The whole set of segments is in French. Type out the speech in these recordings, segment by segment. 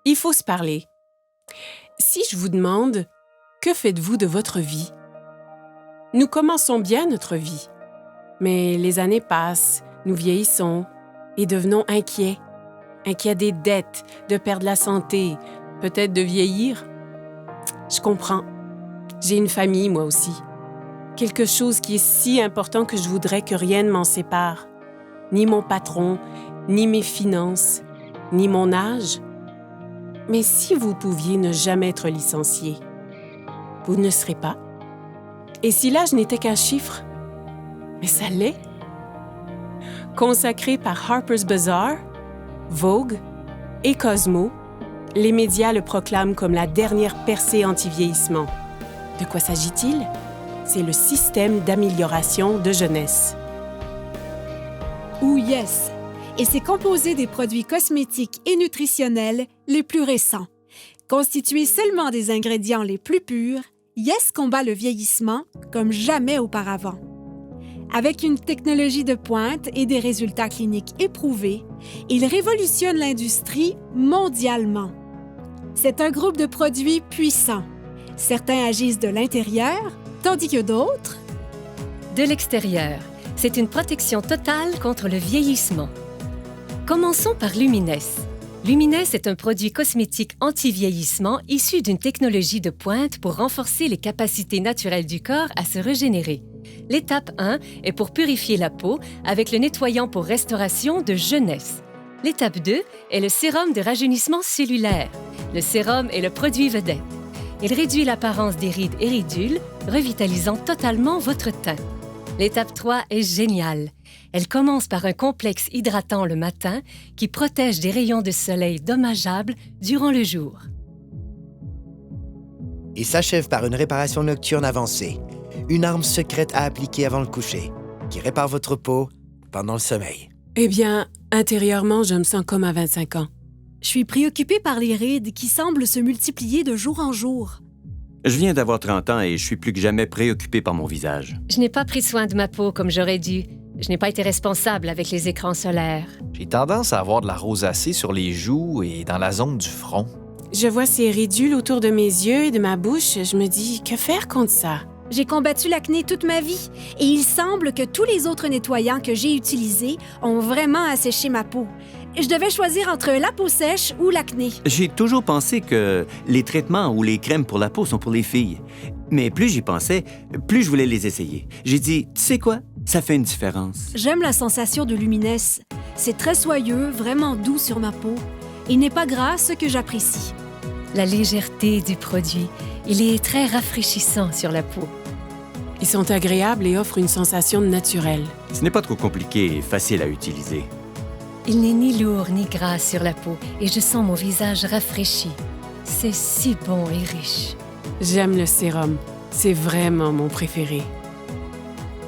Il faut se parler. Si je vous demande, que faites-vous de votre vie? Nous commençons bien notre vie, mais les années passent, nous vieillissons et devenons inquiets. Inquiets des dettes, de perdre la santé, peut-être de vieillir. Je comprends. J'ai une famille, moi aussi. Quelque chose qui est si important que je voudrais que rien ne m'en sépare. Ni mon patron, ni mes finances, ni mon âge. Mais si vous pouviez ne jamais être licencié, vous ne serez pas. Et si l'âge n'était qu'un chiffre? Mais ça l'est. Consacré par Harper's Bazaar, Vogue et Cosmo, les médias le proclament comme la dernière percée anti-vieillissement. De quoi s'agit-il? C'est le système d'amélioration de jeunesse. Ou Yes, et c'est composé des produits cosmétiques et nutritionnels les plus récents. Constitué seulement des ingrédients les plus purs, Yes combat le vieillissement comme jamais auparavant. Avec une technologie de pointe et des résultats cliniques éprouvés, il révolutionne l'industrie mondialement. C'est un groupe de produits puissants. Certains agissent de l'intérieur, tandis que d'autres... De l'extérieur. C'est une protection totale contre le vieillissement. Commençons par Lumines. Lumines est un produit cosmétique anti-vieillissement issu d'une technologie de pointe pour renforcer les capacités naturelles du corps à se régénérer. L'étape 1 est pour purifier la peau avec le nettoyant pour restauration de jeunesse. L'étape 2 est le sérum de rajeunissement cellulaire. Le sérum est le produit vedette. Il réduit l'apparence des rides et ridules, revitalisant totalement votre teint. L'étape 3 est géniale. Elle commence par un complexe hydratant le matin qui protège des rayons de soleil dommageables durant le jour. Et s'achève par une réparation nocturne avancée, une arme secrète à appliquer avant le coucher, qui répare votre peau pendant le sommeil. Eh bien, intérieurement, je me sens comme à 25 ans. Je suis préoccupée par les rides qui semblent se multiplier de jour en jour. Je viens d'avoir 30 ans et je suis plus que jamais préoccupé par mon visage. Je n'ai pas pris soin de ma peau comme j'aurais dû. Je n'ai pas été responsable avec les écrans solaires. J'ai tendance à avoir de la rosacée sur les joues et dans la zone du front. Je vois ces ridules autour de mes yeux et de ma bouche. Je me dis, que faire contre ça? J'ai combattu l'acné toute ma vie et il semble que tous les autres nettoyants que j'ai utilisés ont vraiment asséché ma peau. Je devais choisir entre la peau sèche ou l'acné. J'ai toujours pensé que les traitements ou les crèmes pour la peau sont pour les filles. Mais plus j'y pensais, plus je voulais les essayer. J'ai dit, tu sais quoi? Ça fait une différence. J'aime la sensation de Lumines. C'est très soyeux, vraiment doux sur ma peau. Il n'est pas gras, ce que j'apprécie. La légèreté du produit, il est très rafraîchissant sur la peau. Ils sont agréables et offrent une sensation naturelle. Ce n'est pas trop compliqué et facile à utiliser. Il n'est ni lourd ni gras sur la peau et je sens mon visage rafraîchi. C'est si bon et riche. J'aime le sérum. C'est vraiment mon préféré.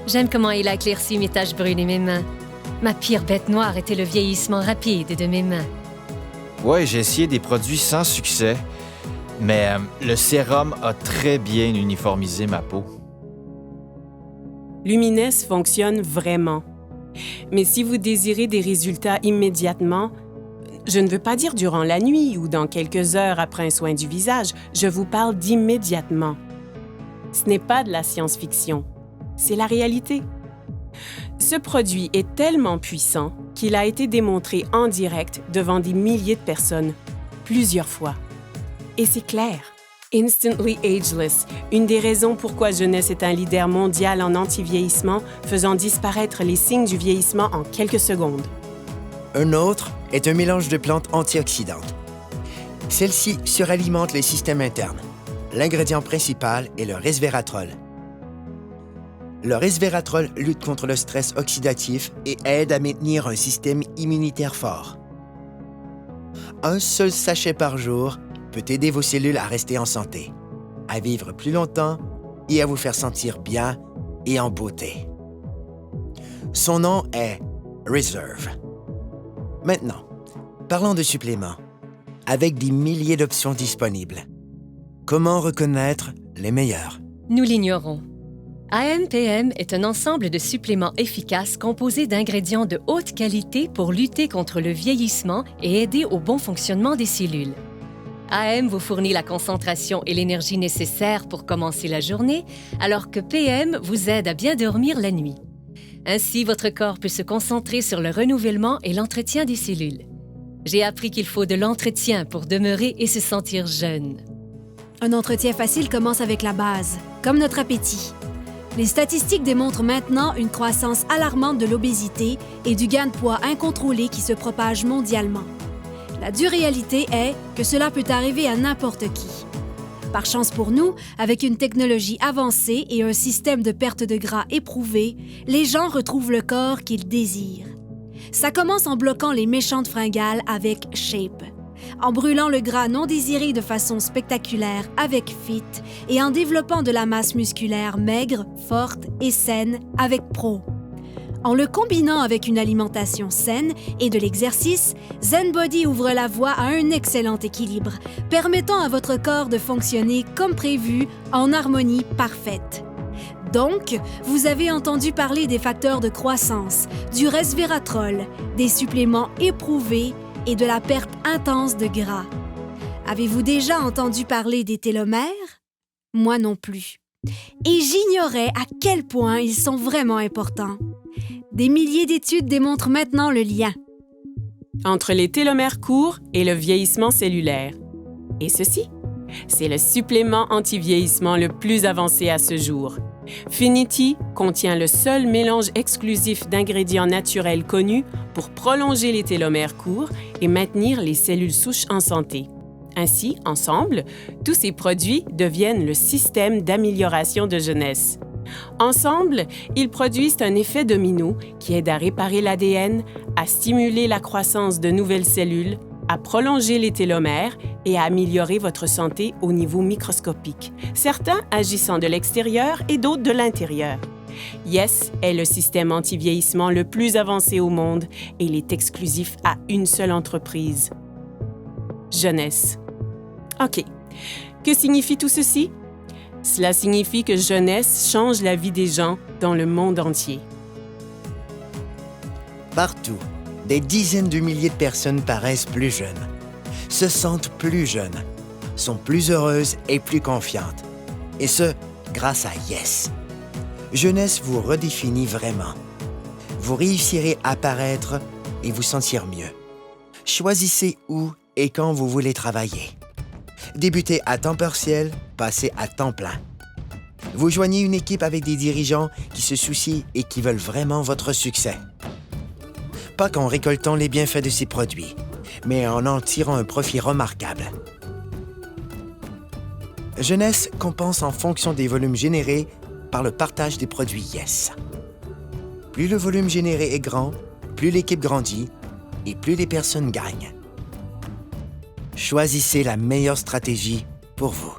J'aime comment il a éclairci mes taches brunes et mes mains. Ma pire bête noire était le vieillissement rapide de mes mains. Ouais, j'ai essayé des produits sans succès, mais le sérum a très bien uniformisé ma peau. Lumines fonctionne vraiment. Mais si vous désirez des résultats immédiatement, je ne veux pas dire durant la nuit ou dans quelques heures après un soin du visage, je vous parle d'immédiatement. Ce n'est pas de la science-fiction, c'est la réalité. Ce produit est tellement puissant qu'il a été démontré en direct devant des milliers de personnes, plusieurs fois. Et c'est clair. Instantly Ageless, une des raisons pourquoi Jeunesse est un leader mondial en anti-vieillissement, faisant disparaître les signes du vieillissement en quelques secondes. Un autre est un mélange de plantes antioxydantes. Celles-ci suralimentent les systèmes internes. L'ingrédient principal est le resveratrol. Le resveratrol lutte contre le stress oxydatif et aide à maintenir un système immunitaire fort. Un seul sachet par jour peut aider vos cellules à rester en santé, à vivre plus longtemps et à vous faire sentir bien et en beauté. Son nom est Reserve. Maintenant, parlons de suppléments. Avec des milliers d'options disponibles, comment reconnaître les meilleurs? Nous l'ignorons. AMPM est un ensemble de suppléments efficaces composés d'ingrédients de haute qualité pour lutter contre le vieillissement et aider au bon fonctionnement des cellules. AM vous fournit la concentration et l'énergie nécessaires pour commencer la journée, alors que PM vous aide à bien dormir la nuit. Ainsi, votre corps peut se concentrer sur le renouvellement et l'entretien des cellules. J'ai appris qu'il faut de l'entretien pour demeurer et se sentir jeune. Un entretien facile commence avec la base, comme notre appétit. Les statistiques démontrent maintenant une croissance alarmante de l'obésité et du gain de poids incontrôlé qui se propage mondialement. La dure réalité est que cela peut arriver à n'importe qui. Par chance pour nous, avec une technologie avancée et un système de perte de gras éprouvé, les gens retrouvent le corps qu'ils désirent. Ça commence en bloquant les méchantes fringales avec Shape, en brûlant le gras non désiré de façon spectaculaire avec Fit et en développant de la masse musculaire maigre, forte et saine avec Pro. En le combinant avec une alimentation saine et de l'exercice, ZenBody ouvre la voie à un excellent équilibre, permettant à votre corps de fonctionner comme prévu en harmonie parfaite. Donc, vous avez entendu parler des facteurs de croissance, du resveratrol, des suppléments éprouvés et de la perte intense de gras. Avez-vous déjà entendu parler des télomères? Moi non plus. Et j'ignorais à quel point ils sont vraiment importants. Des milliers d'études démontrent maintenant le lien entre les télomères courts et le vieillissement cellulaire. Et ceci, c'est le supplément anti-vieillissement le plus avancé à ce jour. Finity contient le seul mélange exclusif d'ingrédients naturels connus pour prolonger les télomères courts et maintenir les cellules souches en santé. Ainsi, ensemble, tous ces produits deviennent le système d'amélioration de jeunesse. Ensemble, ils produisent un effet domino qui aide à réparer l'ADN, à stimuler la croissance de nouvelles cellules, à prolonger les télomères et à améliorer votre santé au niveau microscopique, certains agissant de l'extérieur et d'autres de l'intérieur. Yes est le système anti-vieillissement le plus avancé au monde et il est exclusif à une seule entreprise. Jeunesse. OK. Que signifie tout ceci? Cela signifie que jeunesse change la vie des gens dans le monde entier. Partout, des dizaines de milliers de personnes paraissent plus jeunes, se sentent plus jeunes, sont plus heureuses et plus confiantes. Et ce, grâce à Yes. Jeunesse vous redéfinit vraiment. Vous réussirez à paraître et vous sentir mieux. Choisissez où et quand vous voulez travailler. Débutez à temps partiel, passez à temps plein. Vous joignez une équipe avec des dirigeants qui se soucient et qui veulent vraiment votre succès. Pas qu'en récoltant les bienfaits de ces produits, mais en tirant un profit remarquable. Jeunesse compense en fonction des volumes générés par le partage des produits Yes. Plus le volume généré est grand, plus l'équipe grandit et plus les personnes gagnent. Choisissez la meilleure stratégie pour vous.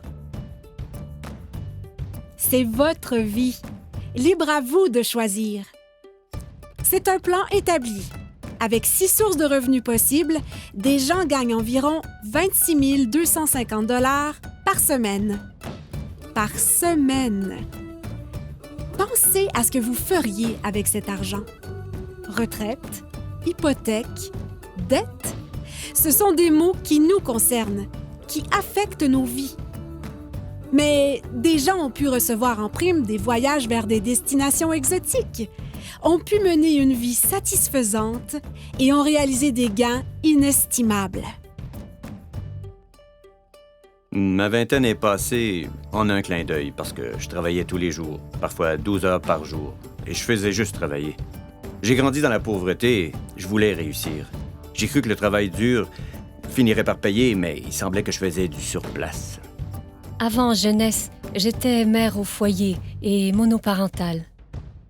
C'est votre vie. Libre à vous de choisir. C'est un plan établi. Avec 6 sources de revenus possibles, des gens gagnent environ 26 250 $ par semaine. Par semaine. Pensez à ce que vous feriez avec cet argent. Retraite, hypothèque, dette. Ce sont des mots qui nous concernent, qui affectent nos vies. Mais des gens ont pu recevoir en prime des voyages vers des destinations exotiques, ont pu mener une vie satisfaisante et ont réalisé des gains inestimables. Ma vingtaine est passée en un clin d'œil parce que je travaillais tous les jours, parfois 12 heures par jour, et je faisais juste travailler. J'ai grandi dans la pauvreté et je voulais réussir. J'ai cru que le travail dur finirait par payer, mais il semblait que je faisais du surplace. Avant jeunesse, j'étais mère au foyer et monoparentale.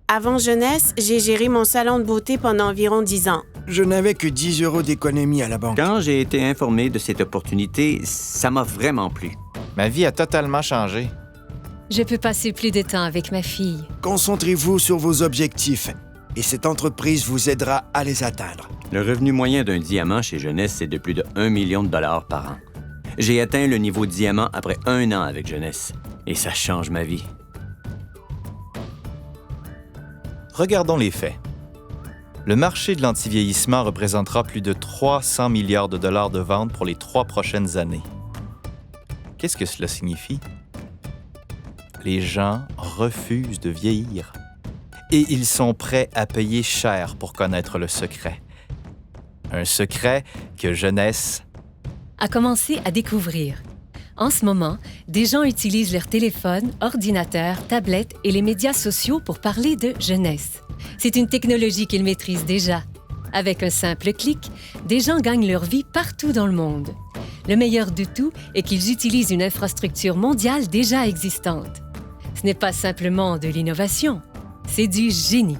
Avant jeunesse, j'ai géré mon salon de beauté pendant environ 10 ans. Je n'avais que 10 € d'économie à la banque. Quand j'ai été informé de cette opportunité, ça m'a vraiment plu. Ma vie a totalement changé. Je peux passer plus de temps avec ma fille. Concentrez-vous sur vos objectifs et cette entreprise vous aidera à les atteindre. Le revenu moyen d'un diamant chez Jeunesse, c'est de plus de 1 million de dollars par an. J'ai atteint le niveau diamant après 1 an avec Jeunesse. Et ça change ma vie. Regardons les faits. Le marché de l'antivieillissement représentera plus de 300 milliards de dollars de ventes pour les 3 prochaines années. Qu'est-ce que cela signifie? Les gens refusent de vieillir. Et ils sont prêts à payer cher pour connaître le secret. Un secret que Jeunesse A commencé à découvrir. En ce moment, des gens utilisent leur téléphone, ordinateur, tablette et les médias sociaux pour parler de jeunesse. C'est une technologie qu'ils maîtrisent déjà. Avec un simple clic, des gens gagnent leur vie partout dans le monde. Le meilleur de tout est qu'ils utilisent une infrastructure mondiale déjà existante. Ce n'est pas simplement de l'innovation, c'est du génie.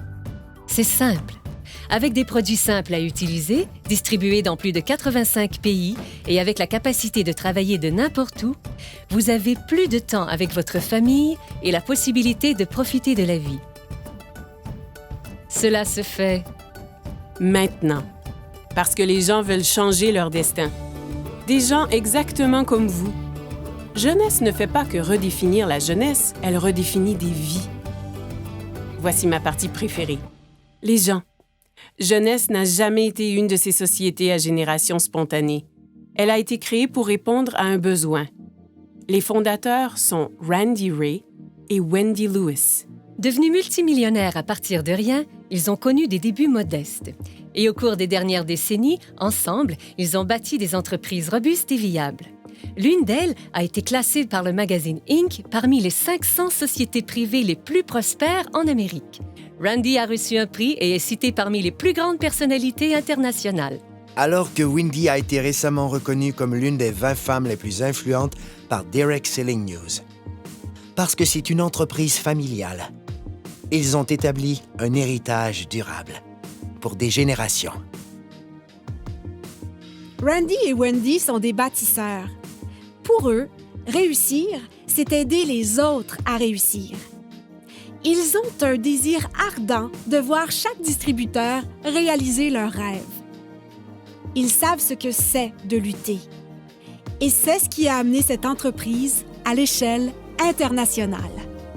C'est simple. Avec des produits simples à utiliser, distribués dans plus de 85 pays et avec la capacité de travailler de n'importe où, vous avez plus de temps avec votre famille et la possibilité de profiter de la vie. Cela se fait Maintenant. Parce que les gens veulent changer leur destin. Des gens exactement comme vous. Jeunesse ne fait pas que redéfinir la jeunesse, elle redéfinit des vies. Voici ma partie préférée. Les gens. Jeunesse n'a jamais été une de ces sociétés à génération spontanée. Elle a été créée pour répondre à un besoin. Les fondateurs sont Randy Ray et Wendy Lewis. Devenus multimillionnaires à partir de rien, ils ont connu des débuts modestes. Et au cours des dernières décennies, ensemble, ils ont bâti des entreprises robustes et viables. L'une d'elles a été classée par le magazine Inc. parmi les 500 sociétés privées les plus prospères en Amérique. Randy a reçu un prix et est cité parmi les plus grandes personnalités internationales. Alors que Wendy a été récemment reconnue comme l'une des 20 femmes les plus influentes par Direct Selling News. Parce que c'est une entreprise familiale. Ils ont établi un héritage durable pour des générations. Randy et Wendy sont des bâtisseurs. Pour eux, réussir, c'est aider les autres à réussir. Ils ont un désir ardent de voir chaque distributeur réaliser leurs rêves. Ils savent ce que c'est de lutter. Et c'est ce qui a amené cette entreprise à l'échelle internationale.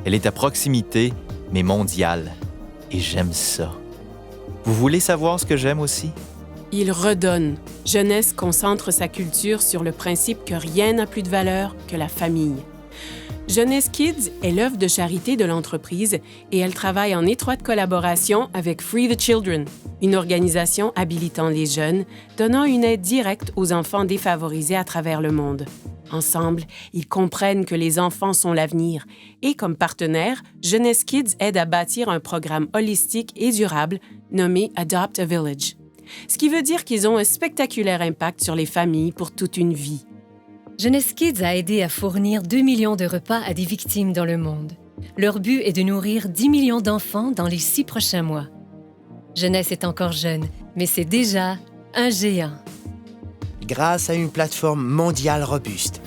Elle est à proximité, mais mondiale. Et j'aime ça. Vous voulez savoir ce que j'aime aussi? Il redonne. Jeunesse concentre sa culture sur le principe que rien n'a plus de valeur que la famille. Jeunesse Kids est l'œuvre de charité de l'entreprise et elle travaille en étroite collaboration avec Free the Children, une organisation habilitant les jeunes, donnant une aide directe aux enfants défavorisés à travers le monde. Ensemble, ils comprennent que les enfants sont l'avenir et, comme partenaire, Jeunesse Kids aide à bâtir un programme holistique et durable nommé Adopt a Village. Ce qui veut dire qu'ils ont un spectaculaire impact sur les familles pour toute une vie. Jeunesse Kids a aidé à fournir 2 millions de repas à des victimes dans le monde. Leur but est de nourrir 10 millions d'enfants dans les 6 prochains mois. Jeunesse est encore jeune, mais c'est déjà un géant. Grâce à une plateforme mondiale robuste,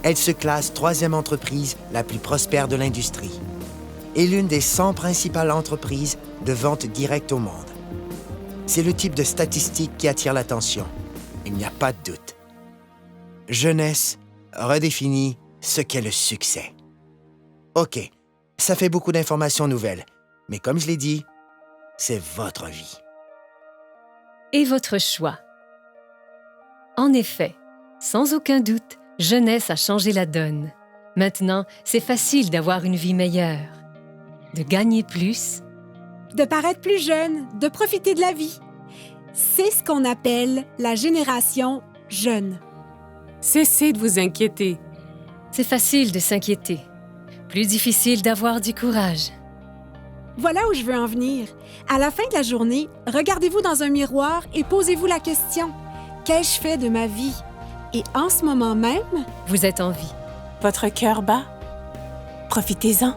elle se classe 3e entreprise la plus prospère de l'industrie et l'une des 100 principales entreprises de vente directe au monde. C'est le type de statistique qui attire l'attention. Il n'y a pas de doute. Jeunesse redéfinit ce qu'est le succès. OK, ça fait beaucoup d'informations nouvelles, mais comme je l'ai dit, c'est votre vie. Et votre choix. En effet, sans aucun doute, Jeunesse a changé la donne. Maintenant, c'est facile d'avoir une vie meilleure, de gagner plus, De paraître plus jeune, de profiter de la vie. C'est ce qu'on appelle la génération jeune. Cessez de vous inquiéter. C'est facile de s'inquiéter. Plus difficile d'avoir du courage. Voilà où je veux en venir. À la fin de la journée, regardez-vous dans un miroir et posez-vous la question. Qu'ai-je fait de ma vie? Et en ce moment même, Vous êtes en vie. Votre cœur bat? Profitez-en.